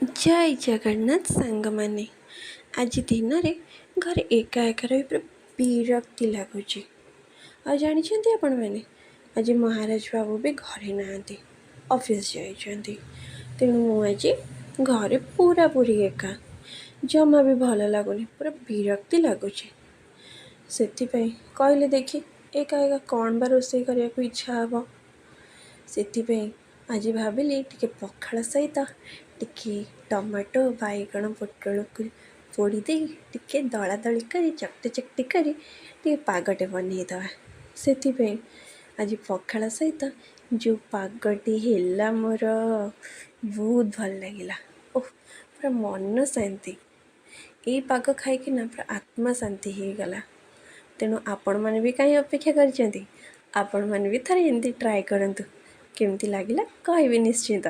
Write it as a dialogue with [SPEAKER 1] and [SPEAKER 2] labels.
[SPEAKER 1] जय जगन्नाथ सांगमाने आज दिन में घर एका एका रही पूरा विरक्ति लगुच। आ जानते आपण मैंने आज महाराज बाबू भी घरे ना ऑफिस जाइछन्ति। तेणु मुझे घरे पूरा पूरी एका जमा भी भल लगुनि पूरा विरक्ति लगुच। से कहले देखी एका एका कौन बा रोषे करने को इच्छा हम से आज भाविली टिके पखाल सहित टिके टमाटो बैगण पोटल को पोड़ी दे टिके दला दली कर चकटी चकटी कर टिके पागटे बनईदे से आज पखाल सहित जो पागटी है मोर बहुत भल लगिला। ओह पूरा मन शांति यही पाग खाइकी ना पूरा आत्मा शांति हो गला। तेणु आपण मैंने भी कहीं अपेक्षा कर आपण मैंने भी थरे एमती ट्राए करंतु केमती लगिला कहबे निश्चिंत।